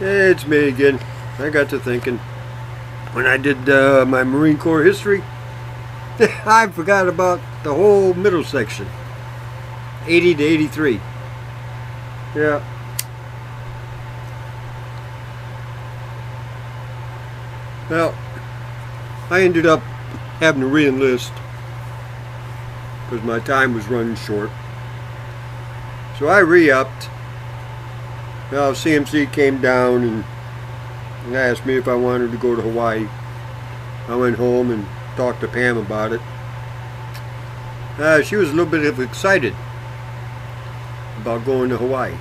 Hey, it's me again. I got to thinking, when I did my Marine Corps history, I forgot about the whole middle section, 80 to 83. Yeah. Well, I ended up having to re-enlist because my time was running short. So I re-upped. Well, CMC came down and asked me if I wanted to go to Hawaii. I went home and talked to Pam about it. She was a little bit excited about going to Hawaii.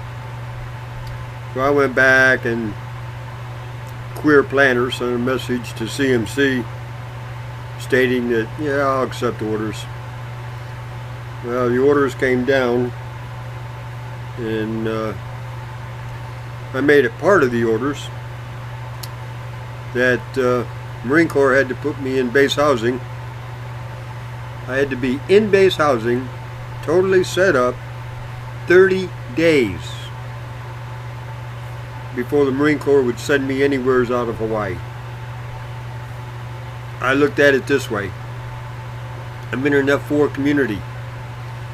So I went back and Queer Planner sent a message to CMC stating that, yeah, I'll accept orders. Well, the orders came down and I made it part of the orders that Marine Corps had to put me in base housing. I had to be in base housing, totally set up, 30 days before the Marine Corps would send me anywhere out of Hawaii. I looked at it this way. I'm in an F4 community.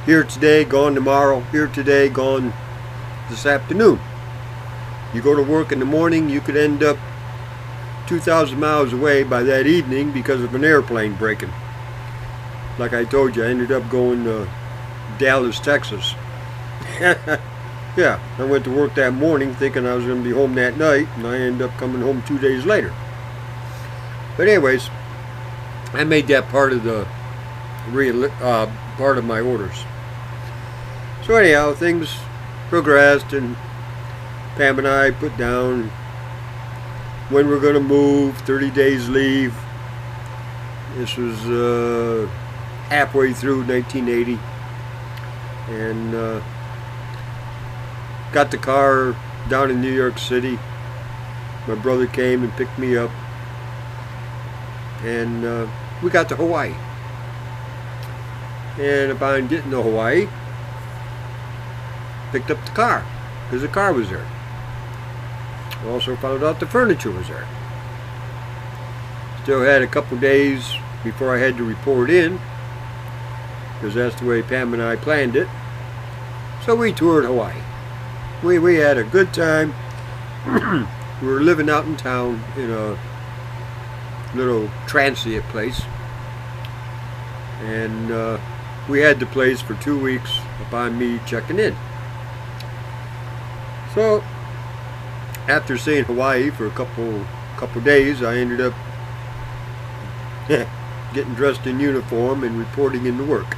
Here today, gone tomorrow. Here today, gone this afternoon. You go to work in the morning, you could end up 2,000 miles away by that evening because of an airplane breaking. Like I told you, I ended up going to Dallas, Texas. Yeah, I went to work that morning thinking I was going to be home that night, and I ended up coming home 2 days later. But anyways, I made that part of the part of my orders. So anyhow, things progressed, and Pam and I put down when we're going to move, 30 days leave. This was halfway through 1980, and got the car down in New York City. My brother came and picked me up, and we got to Hawaii. And upon getting to Hawaii, picked up the car because the car was there. Also found out the furniture was there. Still had a couple days before I had to report in, because that's the way Pam and I planned it. So we toured Hawaii. We had a good time. We were living out in town in a little transient place, and we had the place for 2 weeks upon me checking in. So after seeing Hawaii for a couple days, I ended up getting dressed in uniform and reporting into work.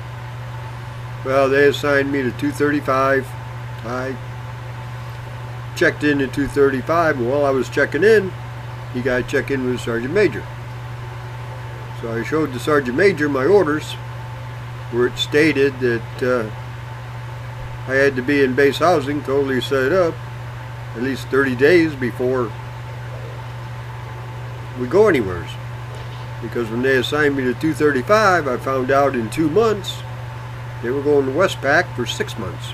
Well, they assigned me to 235. I checked in at 235, and while I was checking in, he got to check in with the Sergeant Major. So I showed the Sergeant Major my orders, where it stated that I had to be in base housing, totally set up, at least 30 days before we go anywhere. Because when they assigned me to 235, I found out in 2 months they were going to Westpac for 6 months.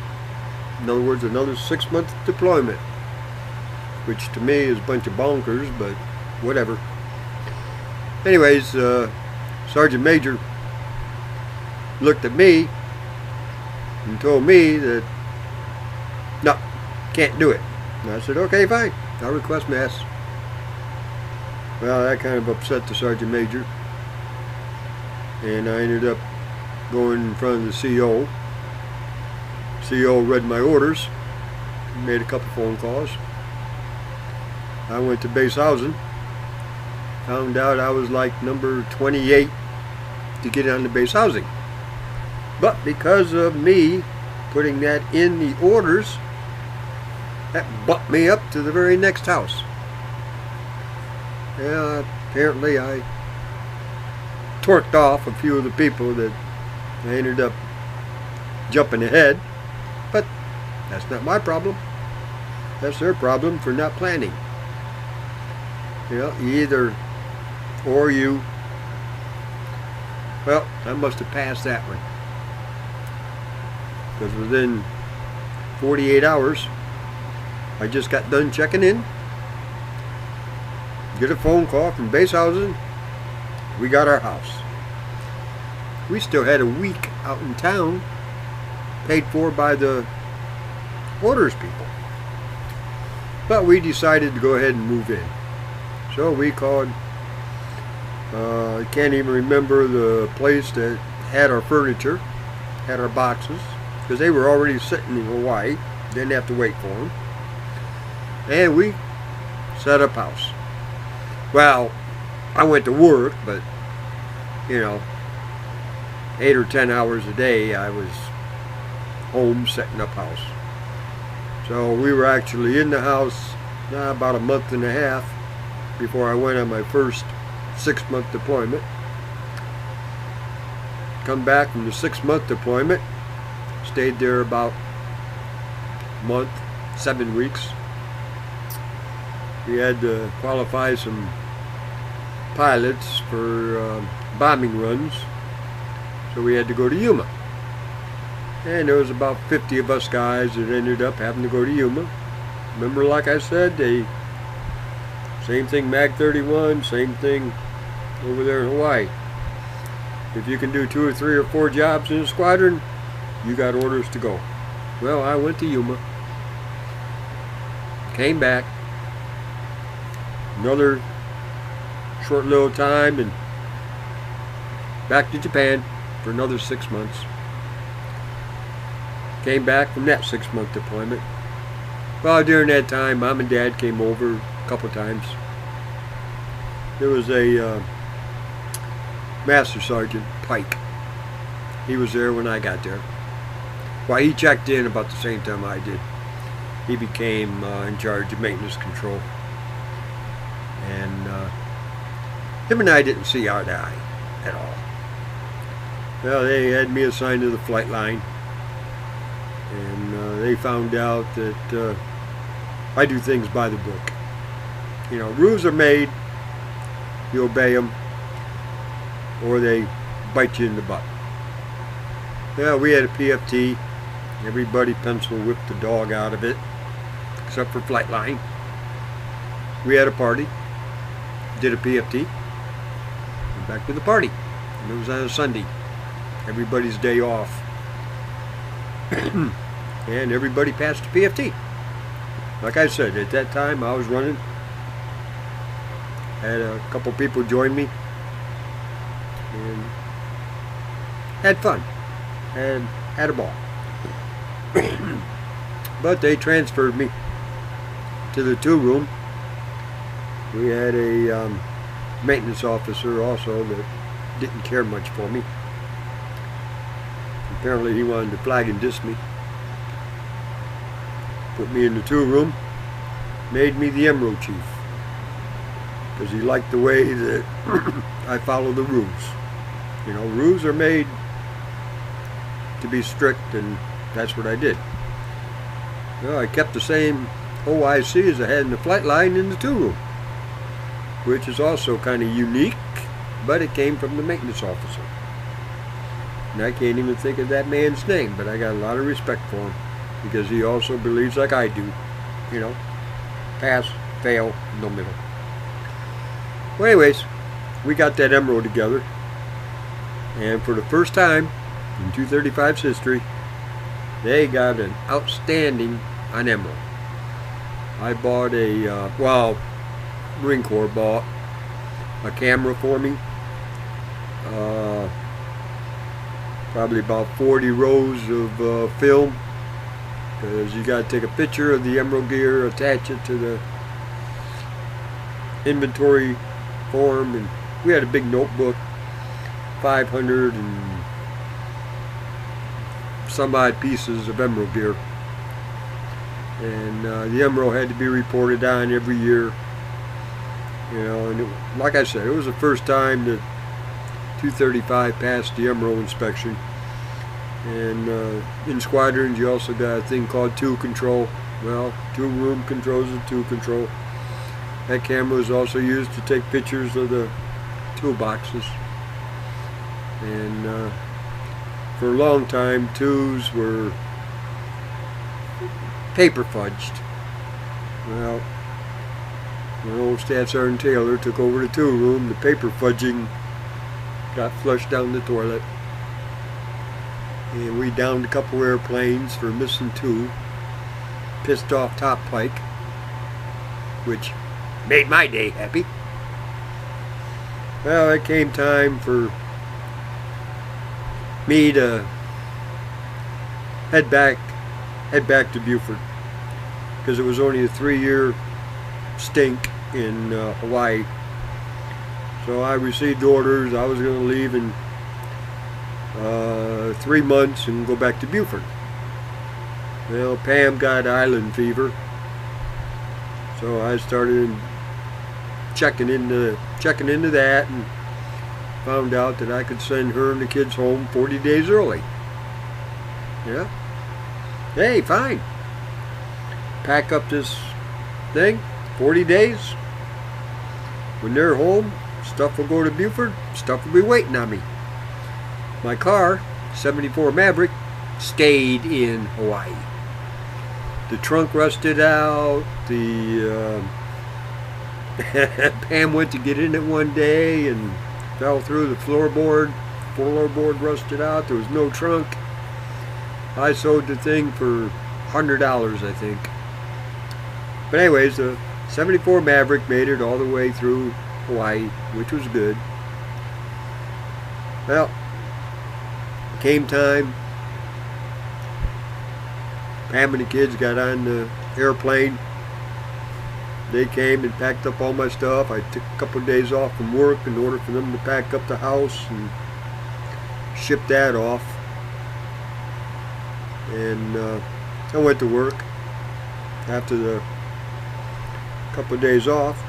In other words, another 6-month deployment, which to me is a bunch of bonkers, but whatever. Anyways, Sergeant Major looked at me and told me that, no, can't do it. And I said, okay, fine, I'll request mass. Well, that kind of upset the Sergeant Major, and I ended up going in front of the CO. CO read my orders, made a couple phone calls. I went to base housing, found out I was like number 28 to get on the base housing. But because of me putting that in the orders, that bumped me up to the very next house. Yeah, apparently I torqued off a few of the people that I ended up jumping ahead, but that's not my problem. That's their problem for not planning. You know, either or you. Well, I must have passed that one, because within 48 hours I just got done checking in, get a phone call from base housing. We got our house. We still had a week out in town, paid for by the orders people. But we decided to go ahead and move in. So we called, I can't even remember the place that had our furniture, had our boxes, because they were already sitting in Hawaii. Didn't have to wait for them. And we set up house. Well, I went to work, but, you know, 8 or 10 hours a day I was home setting up house. So we were actually in the house about a month and a half before I went on my first 6-month deployment. Come back from the 6-month deployment, stayed there about a month, 7 weeks. We had to qualify some pilots for bombing runs, so we had to go to Yuma. And there was about 50 of us guys that ended up having to go to Yuma. Remember, like I said, same thing, Mag 31, same thing over there in Hawaii. If you can do 2 or 3 or 4 jobs in a squadron, you got orders to go. Well, I went to Yuma, came back, another short little time, and back to Japan for another 6 months. Came back from that 6-month deployment. Well, during that time, Mom and Dad came over a couple times. There was a Master Sergeant Pike. He was there when I got there. Well, he checked in about the same time I did. He became in charge of maintenance control. And him and I didn't see eye to eye at all. Well, they had me assigned to the flight line. And they found out that I do things by the book. You know, rules are made, you obey them, or they bite you in the butt. Yeah, we had a PFT. Everybody pencil whipped the dog out of it, except for flight line. We had a party, did a PFT, went back to the party. And it was on a Sunday, everybody's day off. And everybody passed the PFT. Like I said, at that time I was running. Had a couple people join me. And had fun. And had a ball. But they transferred me to the 2 room. We had a maintenance officer also that didn't care much for me. Apparently he wanted to flag and diss me. Put me in the 2 room, made me the MRO chief, because he liked the way that I follow the rules. You know, rules are made to be strict, and that's what I did. Well, I kept the same OIC as I had in the flight line in the 2 room, which is also kind of unique, but it came from the maintenance officer. And I can't even think of that man's name, but I got a lot of respect for him, because he also believes like I do. You know, pass, fail, no middle. Well, anyways, we got that MRO together, and for the first time in 235's history, they got an outstanding on MRO. I bought a, well, Marine Corps bought a camera for me. Probably about 40 rows of film, because you got to take a picture of the MRO gear, attach it to the inventory form, and we had a big notebook, 500 and some odd pieces of MRO gear, and the MRO had to be reported on every year. You know, and like I said, it was the first time that 235 passed the MRO inspection. And in squadrons you also got a thing called tool control. Well, 2 room controls of tool control. That camera was also used to take pictures of the toolboxes. And for a long time, 2s were paper fudged. Well, when old Staff Sergeant Taylor took over the 2 room, the paper fudging got flushed down the toilet. And we downed a couple airplanes for missing 2. Pissed off Top Pike, which made my day happy. Well, it came time for me to head back to Beaufort, because it was only a 3-year stink in Hawaii. So I received orders. I was going to leave in 3 months and go back to Beaufort. Well, Pam got island fever, so I started checking into that, and found out that I could send her and the kids home 40 days early. Yeah. Hey, fine. Pack up this thing, 40 days. When they're home, stuff will go to Beaufort, stuff will be waiting on me. My car, 74 Maverick, stayed in Hawaii. The trunk rusted out, Pam went to get in it one day and fell through the floorboard. Floorboard rusted out, there was no trunk. I sold the thing for $100, I think. But anyways, the 74 Maverick made it all the way through Hawaii, which was good. Well, came time. Pam and the kids got on the airplane. They came and packed up all my stuff. I took a couple of days off from work in order for them to pack up the house and ship that off. And I went to work after the couple of days off.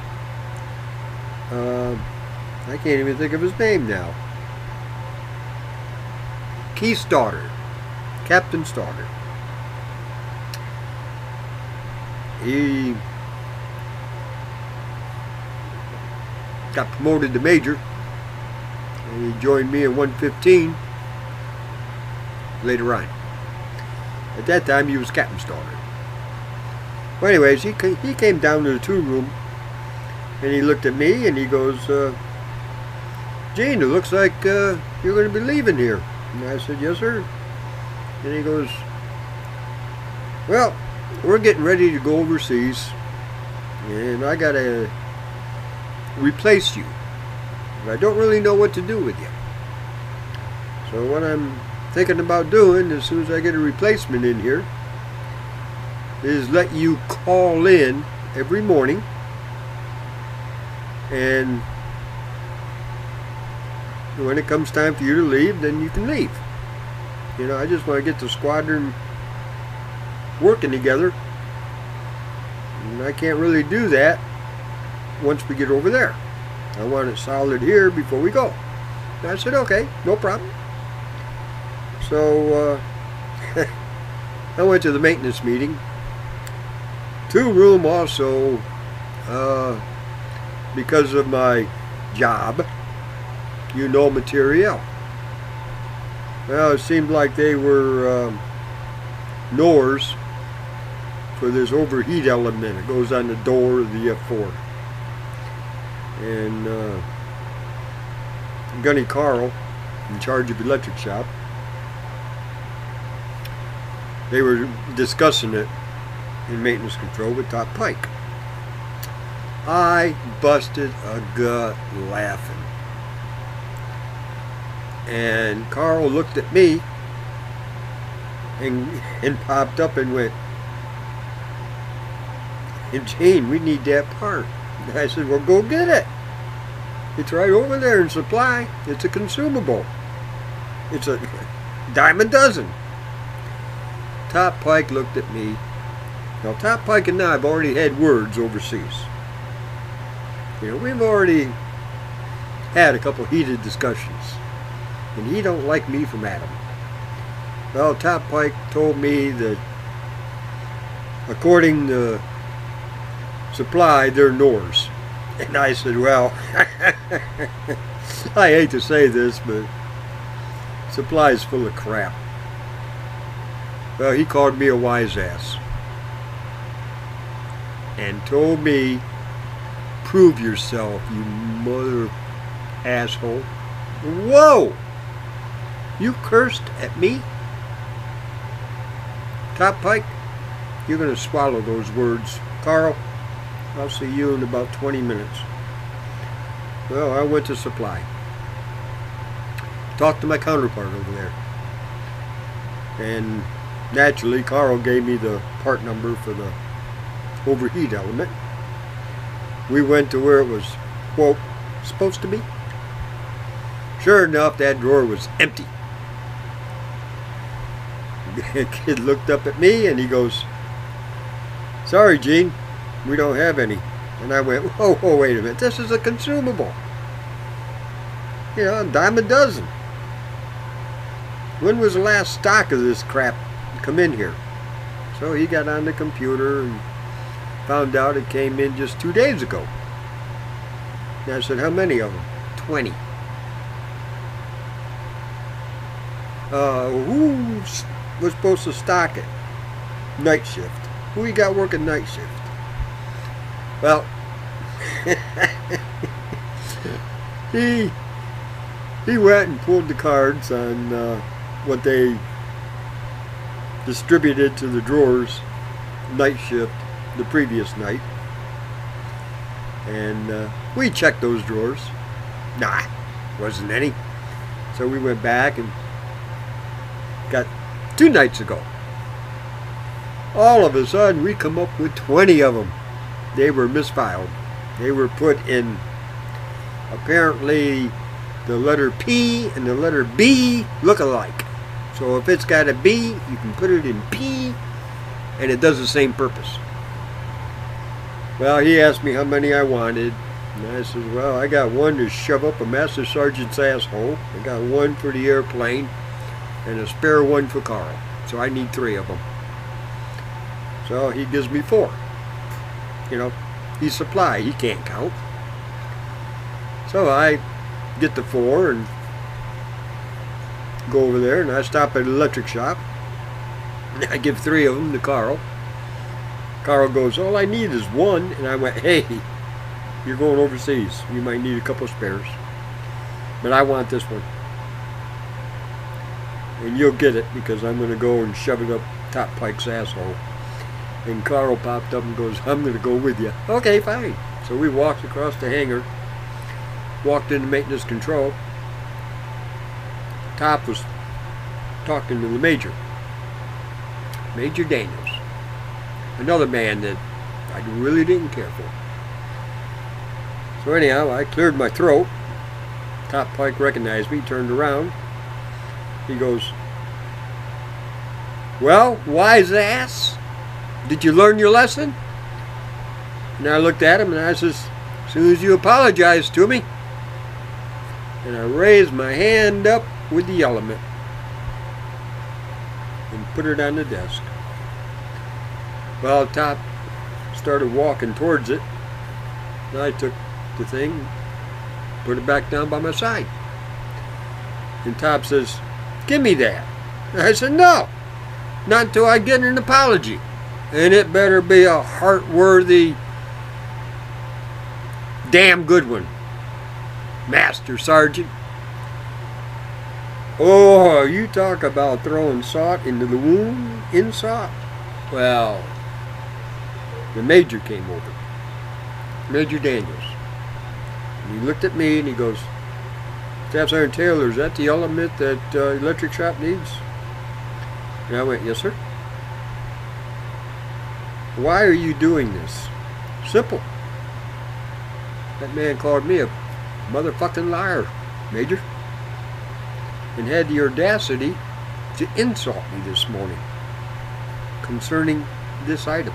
I can't even think of his name now. Keith Stoddard, Captain Stoddard. He got promoted to major, and he joined me in 115 later on. At that time, he was Captain Stoddard. Well, anyways, he came down to the 2 room, and he looked at me, and he goes, Gene, it looks like you're going to be leaving here. And I said, yes, sir. And he goes, well, we're getting ready to go overseas, and I got to replace you. But I don't really know what to do with you. So what I'm thinking about doing as soon as I get a replacement in here is let you call in every morning, and when it comes time for you to leave, then you can leave. You know, I just want to get the squadron working together, and I can't really do that once we get over there. I want it solid here before we go. And I said, okay, no problem. So I went to the maintenance meeting. 2 room also, because of my job, you know, materiel. Well, it seemed like they were knowers for this overheat element. It goes on the door of the F4. And Gunny Carl, in charge of the electric shop, they were discussing it in maintenance control with Top Pike. I busted a gut laughing. And Carl looked at me and popped up and went, Gene, we need that part. And I said, well, go get it. It's right over there in supply. It's a consumable. It's a dime a dozen. Top Pike looked at me. Now, Top Pike and I have already had words overseas. You know, we've already had a couple heated discussions. And he don't like me from Adam. Well, Top Pike told me that according to supply, they're Norse. And I said, well, I hate to say this, but supply is full of crap. Well, he called me a wise ass and told me Prove yourself, you mother asshole. Whoa! You cursed at me? Top Pike, you're going to swallow those words. Carl, I'll see you in about 20 minutes. Well, I went to supply. Talked to my counterpart over there. And naturally, Carl gave me the part number for the overheat element. We went to where it was, quote, supposed to be. Sure enough, that drawer was empty. The kid looked up at me and he goes, "Sorry, Gene, we don't have any." And I went, whoa, wait a minute, this is a consumable. You know, a dime a dozen. When was the last stock of this crap come in here? So he got on the computer and found out it came in just 2 days ago. And I said, how many of them? 20. Who was supposed to stock it? Night shift. Who you got working night shift? Well, he went and pulled the cards on what they distributed to the drawers night shift the previous night, and we checked those drawers. Nah, wasn't any. So we went back and got 2 nights ago. All of a sudden we come up with 20 of them. They were misfiled. They were put in, apparently the letter P and the letter B look alike. So if it's got a B, you can put it in P and it does the same purpose. Well, he asked me how many I wanted, and I said, well, I got one to shove up a master sergeant's asshole. I got one for the airplane and a spare one for Carl. So I need 3 of them. So he gives me 4. You know, he's supply, he can't count. So I get the 4 and go over there, and I stop at an electric shop. I give 3 of them to Carl. Carl goes, all I need is 1. And I went, hey, you're going overseas. You might need a couple spares. But I want this one. And you'll get it because I'm going to go and shove it up Top Pike's asshole. And Carl popped up and goes, I'm going to go with you. Okay, fine. So we walked across the hangar, walked into maintenance control. Top was talking to the major, Major Daniels. Another man that I really didn't care for. So anyhow, I cleared my throat. Top Pike recognized me, turned around. He goes, well, wise ass, did you learn your lesson? And I looked at him and I says, as soon as you apologize to me. And I raised my hand up with the element and put it on the desk. Well, Top started walking towards it, and I took the thing, put it back down by my side. And Top says, give me that. And I said, no, not until I get an apology. And it better be a heart-worthy, damn good one, Master Sergeant. Oh, you talk about throwing salt into the wound, insult. Well, the Major came over, Major Daniels. And he looked at me and he goes, Staff Sergeant Taylor, is that the element that electric shop needs? And I went, yes, sir. Why are you doing this? Simple. That man called me a motherfucking liar, Major, and had the audacity to insult me this morning concerning this item.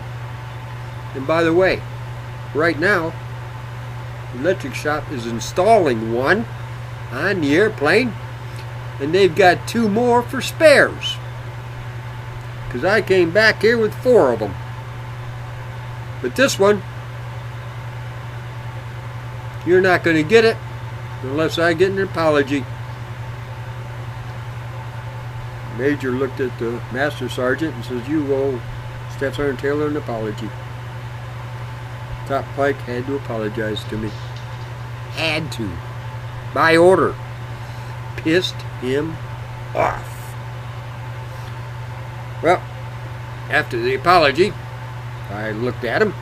And by the way, right now, the electric shop is installing one on the airplane, and they've got 2 more for spares. Because I came back here with 4 of them. But this one, you're not going to get it unless I get an apology. Major looked at the Master Sergeant and says, you owe Staff Sergeant Taylor an apology. Top Pike had to apologize to me. Had to. By order. Pissed him off. Well, after the apology, I looked at him.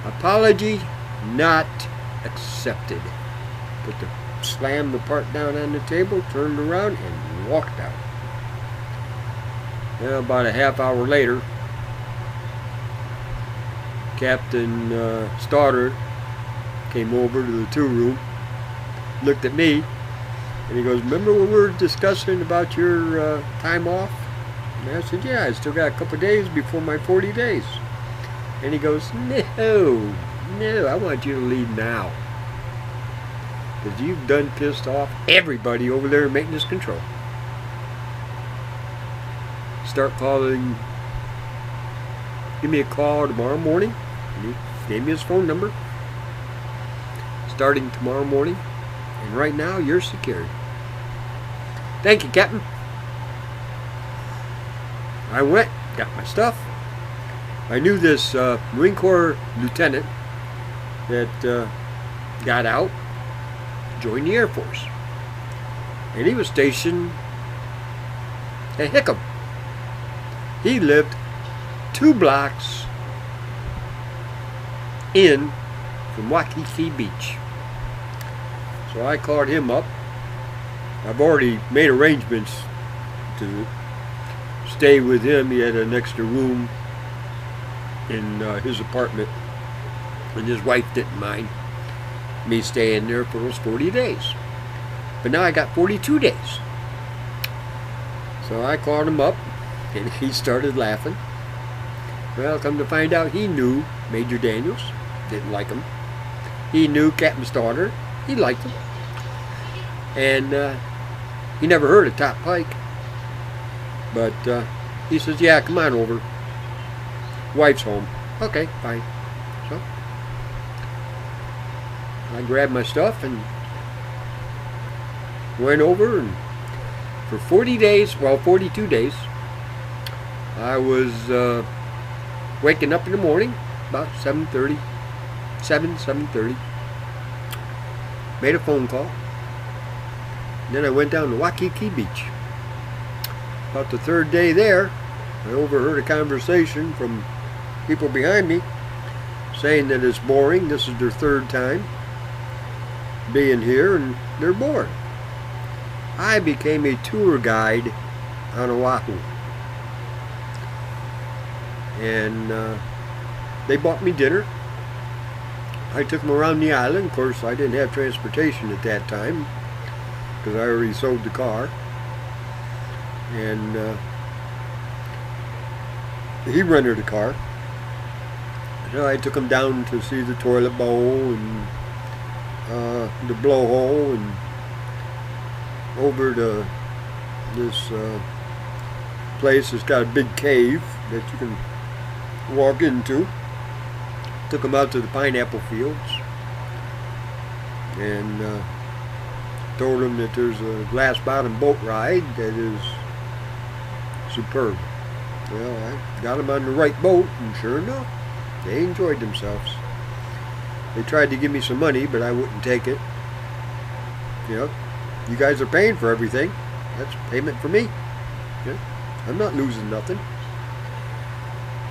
Apology not accepted. Slammed the part down on the table, turned around, and walked out. Well, about a half hour later, Captain Stoddard came over to the tool room, looked at me, and he goes, "Remember when we were discussing about your time off?" And I said, "Yeah, I still got a couple of days before my 40 days. And he goes, "No, I want you to leave now. Because you've done pissed off everybody over there in maintenance control. Start calling, give me a call tomorrow morning." And he gave me his phone number. "Starting tomorrow morning. And right now, you're secured." "Thank you, Captain." I went, got my stuff. I knew this Marine Corps lieutenant that got out, joined the Air Force. And he was stationed at Hickam. He lived 2 blocks in from Waikiki Beach. So I called him up. I've already made arrangements to stay with him. He had an extra room in his apartment, and his wife didn't mind me staying there for those 40 days. But now I got 42 days. So I called him up, and he started laughing. Well, come to find out, he knew Major Daniels, didn't like him. He knew Captain Stoddard, he liked him. And he never heard of Top Pike. But he says, "Yeah, come on over. Wife's home." "Okay, fine." So I grabbed my stuff and went over, and for 40 days, well, 42 days, I was waking up in the morning about 7:30. Made a phone call. And then I went down to Waikiki Beach. About the 3rd day there, I overheard a conversation from people behind me saying that it's boring. This is their 3rd time being here, and they're bored. I became a tour guide on Oahu. And they bought me dinner. I took them around the island. Of course, I didn't have transportation at that time because I already sold the car. And he rented a car. So I took him down to see the toilet bowl and the blowhole, and over to this place that's got a big cave that you can walk into. Took him out to the pineapple fields and told him that there's a glass bottom boat ride that is superb. Well, I got them on the right boat, and sure enough, they enjoyed themselves. They tried to give me some money, but I wouldn't take it. You know, you guys are paying for everything. That's payment for me. Yeah, I'm not losing nothing.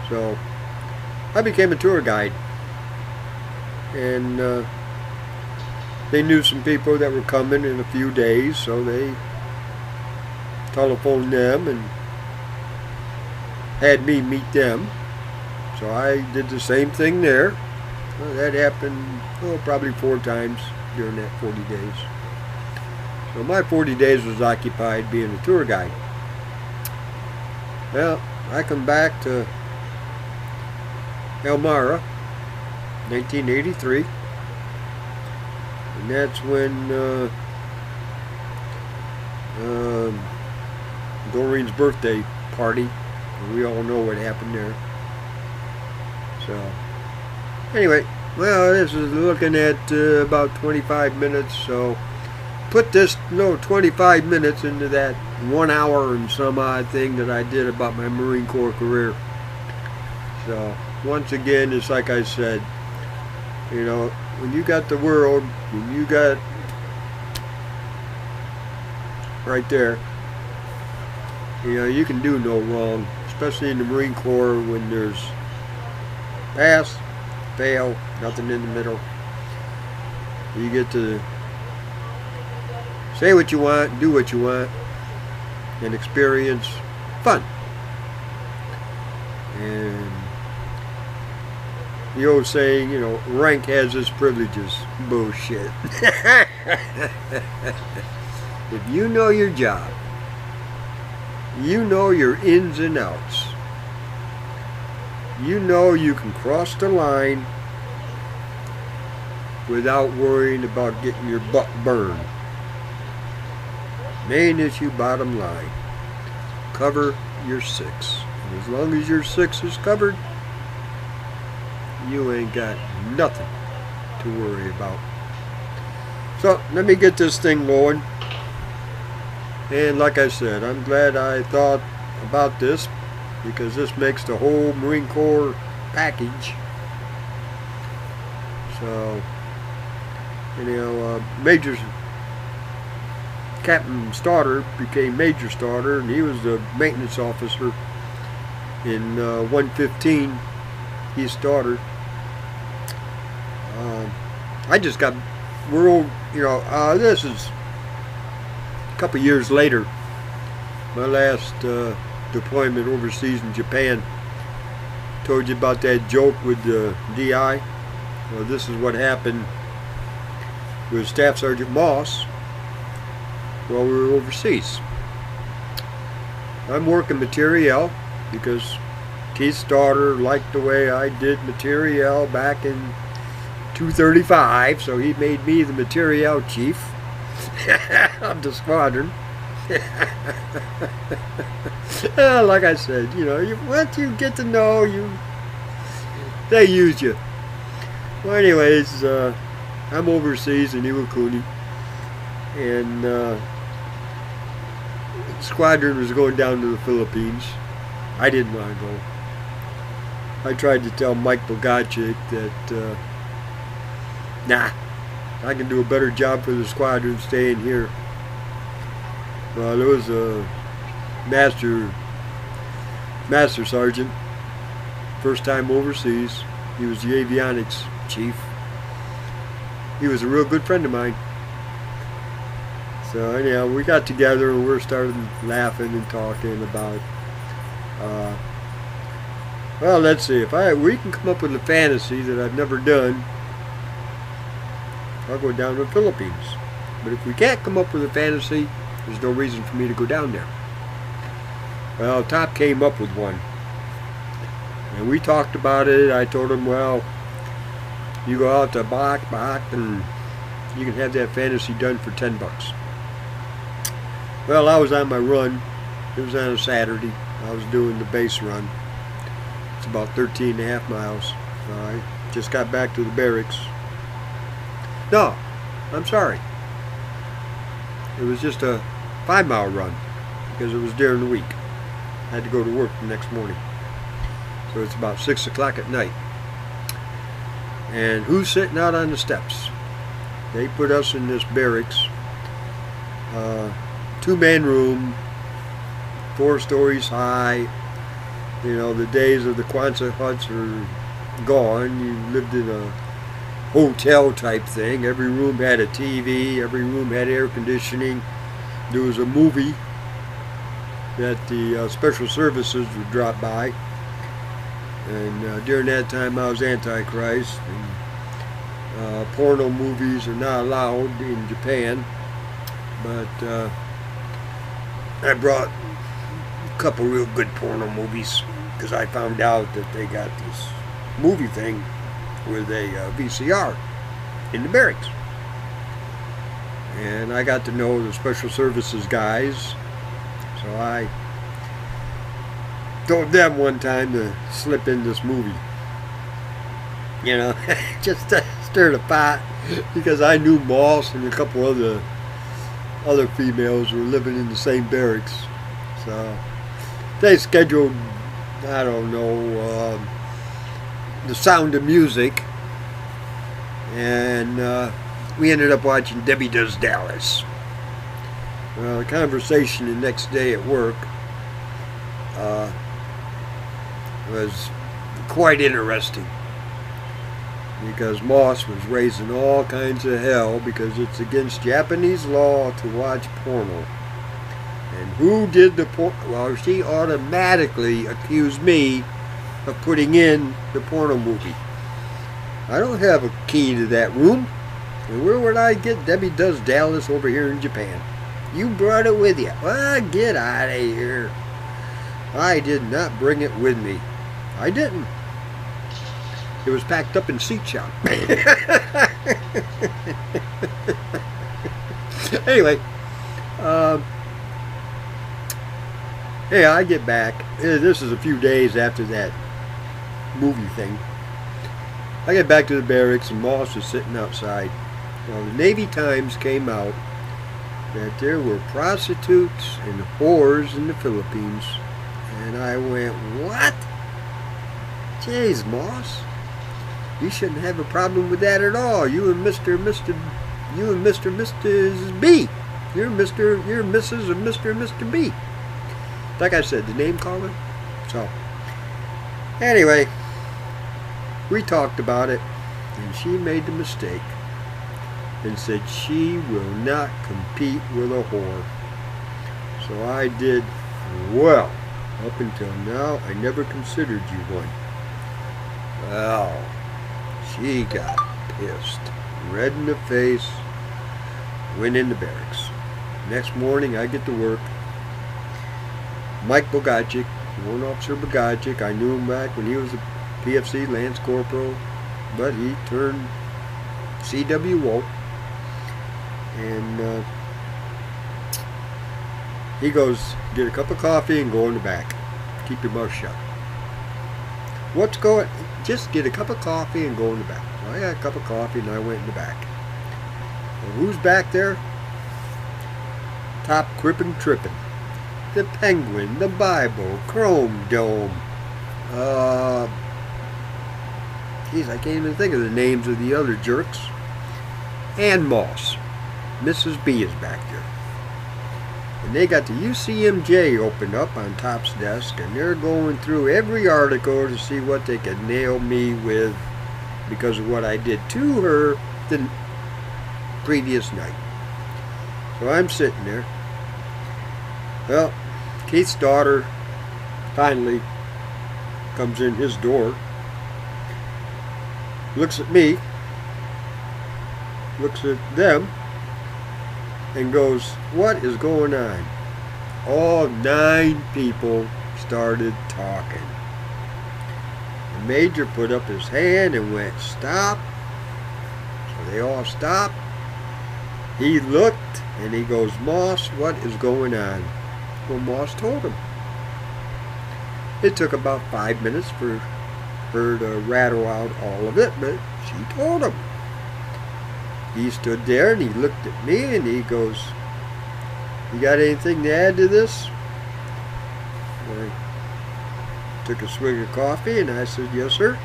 So I became a tour guide, and they knew some people that were coming in a few days, so they telephoned them and had me meet them. So I did the same thing there. Well, that happened probably 4 times during that 40 days. So my 40 days was occupied being a tour guide. Well, I come back to Elmira, 1983, and that's when Doreen's birthday party. We all know what happened there. So, anyway, well, this is looking at about 25 minutes, so put this 25 minutes into that 1 hour and some odd thing that I did about my Marine Corps career. So, once again, it's like I said, you know, when you got the world, when you got right there, you know, you can do no wrong, especially in the Marine Corps when there's pass, fail, nothing in the middle. You get to say what you want, do what you want, and experience fun. And the old saying, you know, rank has its privileges. Bullshit. If you know your job, you know your ins and outs, you know you can cross the line without worrying about getting your butt burned. Main issue, bottom line, cover your 6. And as long as your 6 is covered, you ain't got nothing to worry about. So let me get this thing going. And like I said, I'm glad I thought about this, because this makes the whole Marine Corps package. So, you know, Captain Starter became Major Starter, and he was the maintenance officer in 115. He started. I just got world, you know, this is a couple years later. My last deployment overseas in Japan. Told you about that joke with the DI. Well, this is what happened with Staff Sergeant Moss while we were overseas. I'm working materiel because Keith Starter liked the way I did materiel back in 235, so he made me the materiel chief of the squadron. Like I said, you know, once you get to know, they use you. Well, anyways, I'm overseas in Iwakuni, and the squadron was going down to the Philippines. I didn't want to go. I tried to tell Mike Bogacic that, nah, I can do a better job for the squadron staying here. Well, there was a master sergeant, first time overseas. He was the avionics chief. He was a real good friend of mine. So anyhow, we got together and we started laughing and talking about, well, let's see, if we can come up with a fantasy that I've never done, I'll go down to the Philippines. But if we can't come up with a fantasy, there's no reason for me to go down there. Well, Top came up with one. And we talked about it. I told him, well, you go out to Bach, and you can have that fantasy done for $10. Well, I was on my run. It was on a Saturday. I was doing the base run. It's about 13.5 miles. I just got back to the barracks. No, I'm sorry. It was just a 5-mile run because it was during the week. I had to go to work the next morning. So it's about 6 o'clock at night. And who's sitting out on the steps? They put us in this barracks. 2-man room, 4 stories high. You know, the days of the Quonset huts are gone. You lived in a hotel type thing. Every room had a TV, every room had air conditioning. There was a movie that the special services would drop by, and during that time I was Antichrist, and porno movies are not allowed in Japan, but I brought a couple real good porno movies because I found out that they got this movie thing with a VCR in the barracks. And I got to know the special services guys, so I told them one time to slip in this movie. You know, just to stir the pot, because I knew Moss and a couple other females were living in the same barracks. So they scheduled, I don't know, The Sound of Music, and we ended up watching Debbie Does Dallas. Well, the conversation the next day at work was quite interesting, because Moss was raising all kinds of hell because it's against Japanese law to watch porno. And who did the porno? Well, she automatically accused me of putting in the porno movie. I don't have a key to that room. And where would I get Debbie Does Dallas over here in Japan? You brought it with you. Well, get out of here. I did not bring it with me. I didn't. It was packed up in seat shop. Anyway, yeah, I get back. This is a few days after that movie thing. I get back to the barracks and Moss was sitting outside. Well, the Navy Times came out that there were prostitutes and whores in the Philippines. And I went, what? Jeez, Moss. You shouldn't have a problem with that at all. You and Mrs. B. You're Mrs. and Mr. B. Like I said, the name calling. So, anyway, we talked about it, and she made the mistake and said she will not compete with a whore. So I did well. Up until now, I never considered you one. Well, she got pissed, red in the face, went in the barracks. Next morning, I get to work. Mike Bogacic, Warrant Officer Bogacic, I knew him back when he was a PFC Lance Corporal, but he turned CWO, and he goes, get a cup of coffee and go in the back. Keep your mouth shut. What's going? Just get a cup of coffee and go in the back. So I got a cup of coffee and I went in the back. Well, who's back there? Top Crippin' Trippin'. The Penguin, the Bible, Chrome Dome. Geez, I can't even think of the names of the other jerks. And Moss. Mrs. B is back there. And they got the UCMJ opened up on Top's desk, and they're going through every article to see what they could nail me with because of what I did to her the previous night. So I'm sitting there. Well, Keith's daughter finally comes in his door, looks at me, looks at them, and goes, what is going on? All 9 people started talking. The major put up his hand and went, stop. So they all stopped. He looked and he goes, Moss, what is going on? Well, Moss told him. It took about 5 minutes for her to rattle out all of it, but she told him. He stood there and he looked at me and he goes, you got anything to add to this? I took a swig of coffee and I said, yes, sir.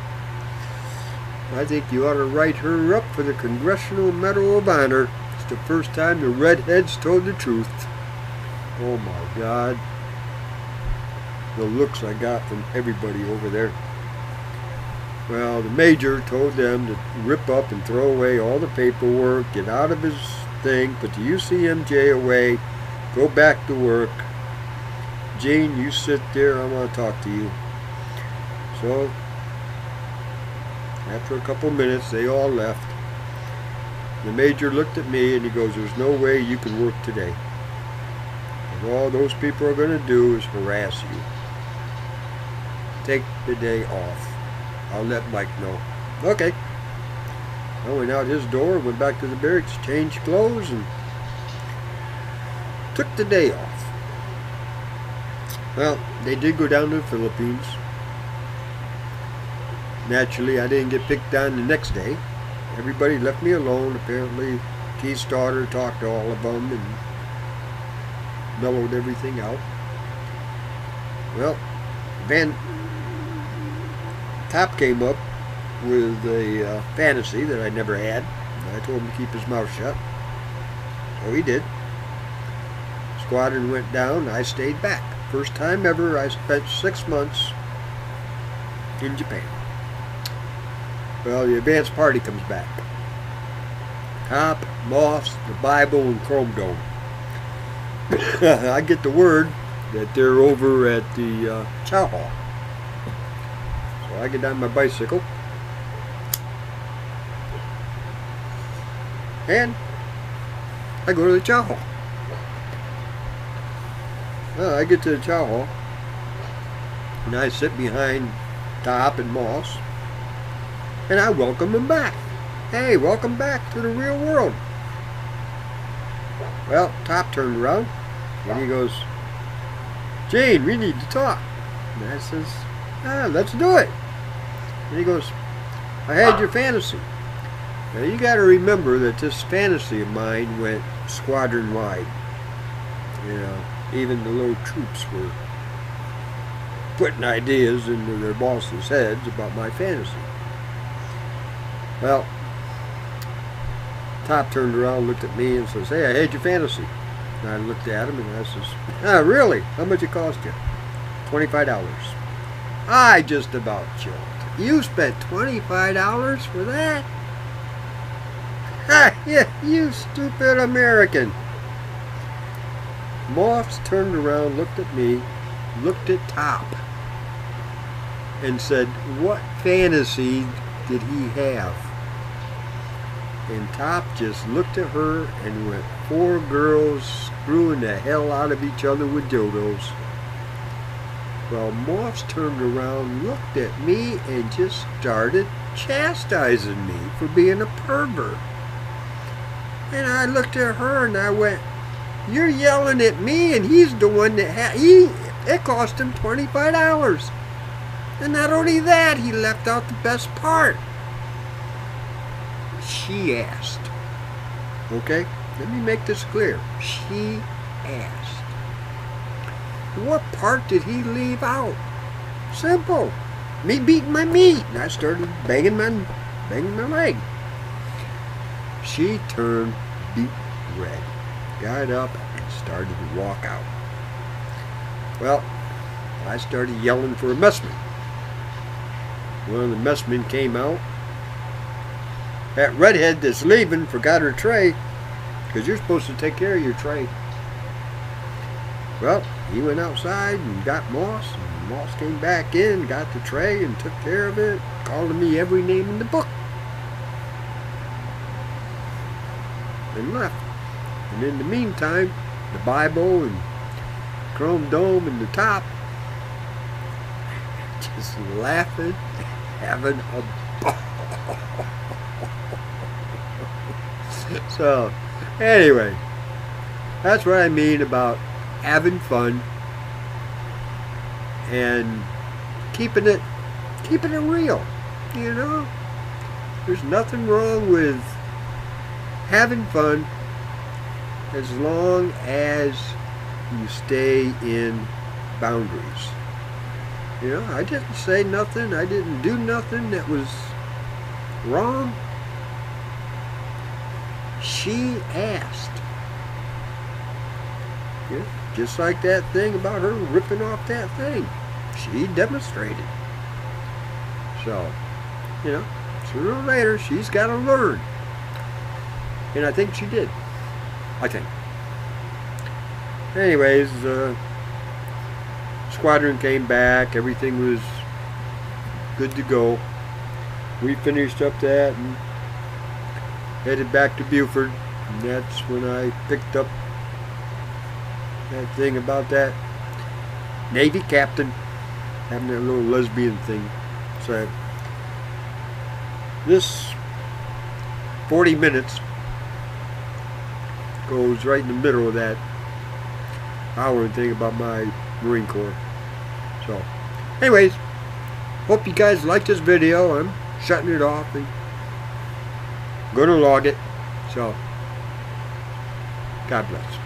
I think you ought to write her up for the Congressional Medal of Honor. It's the first time the redheads told the truth. Oh my God. The looks I got from everybody over there. Well, the major told them to rip up and throw away all the paperwork, get out of his thing, put the UCMJ away, go back to work. Gene, you sit there, I want to talk to you. So, after a couple minutes, they all left. The major looked at me and he goes, there's no way you can work today. And all those people are going to do is harass you. Take the day off. I'll let Mike know. Okay. I went out his door, went back to the barracks, changed clothes, and took the day off. Well, they did go down to the Philippines. Naturally, I didn't get picked on the next day. Everybody left me alone. Apparently, Keith's daughter talked to all of them and mellowed everything out. Well, Top came up with a fantasy that I never had. I told him to keep his mouth shut. So he did. Squadron went down. I stayed back. First time ever, I spent 6 months in Japan. Well, the advance party comes back. Top, Moss, the Bible, and Chrome Dome. I get the word that they're over at the Chow Hall. So I get on my bicycle. And I go to the Chow Hall. Well, I get to the Chow Hall. And I sit behind Top and Moss. And I welcome them back. Hey, welcome back to the real world. Well, Top turned around and he goes, Gene, we need to talk. And I says, let's do it. And he goes, I had your fantasy. Now you got to remember that this fantasy of mine went squadron wide. You know, even the little troops were putting ideas into their bosses' heads about my fantasy. Well, Top turned around, looked at me, and says, hey, I had your fantasy. And I looked at him, and I says, really? How much it cost you? $25. I just about choked. You spent $25 for that? Ha! Yeah, you stupid American. Moss turned around, looked at me, looked at Top, and said, what fantasy did he have? And Top just looked at her and went, 4 girls screwing the hell out of each other with dildos. Well, Moss turned around, looked at me, and just started chastising me for being a pervert. And I looked at her and I went, you're yelling at me, and he's the one that it cost him $25. And not only that, he left out the best part. She asked. Okay? Let me make this clear. She asked. What part did he leave out? Simple. Me beating my meat. And I started banging my leg. She turned beet red. Got up and started to walk out. Well, I started yelling for a messman. One of the messmen came out. That redhead that's leaving forgot her tray, because you're supposed to take care of your tray. Well, he went outside and got Moss, and Moss came back in, got the tray and took care of it, calling me every name in the book, and left. And in the meantime, the Bible and Chrome Dome and the Top just laughing, having a ball. So, anyway, that's what I mean about having fun and keeping it real. You know, there's nothing wrong with having fun as long as you stay in boundaries. You know, I didn't say nothing, I didn't do nothing that was wrong. She asked. Yeah, just like that thing about her ripping off that thing. She demonstrated. So, you know, sooner or later she's got to learn. And I think she did. I think. Anyways, squadron came back. Everything was good to go. We finished up that and headed back to Buford. And that's when I picked up that thing about that Navy captain having that little lesbian thing. So this 40 minutes goes right in the middle of that hour thing about my Marine Corps. So anyways, hope you guys liked this video. I'm shutting it off and gonna log it. So God bless.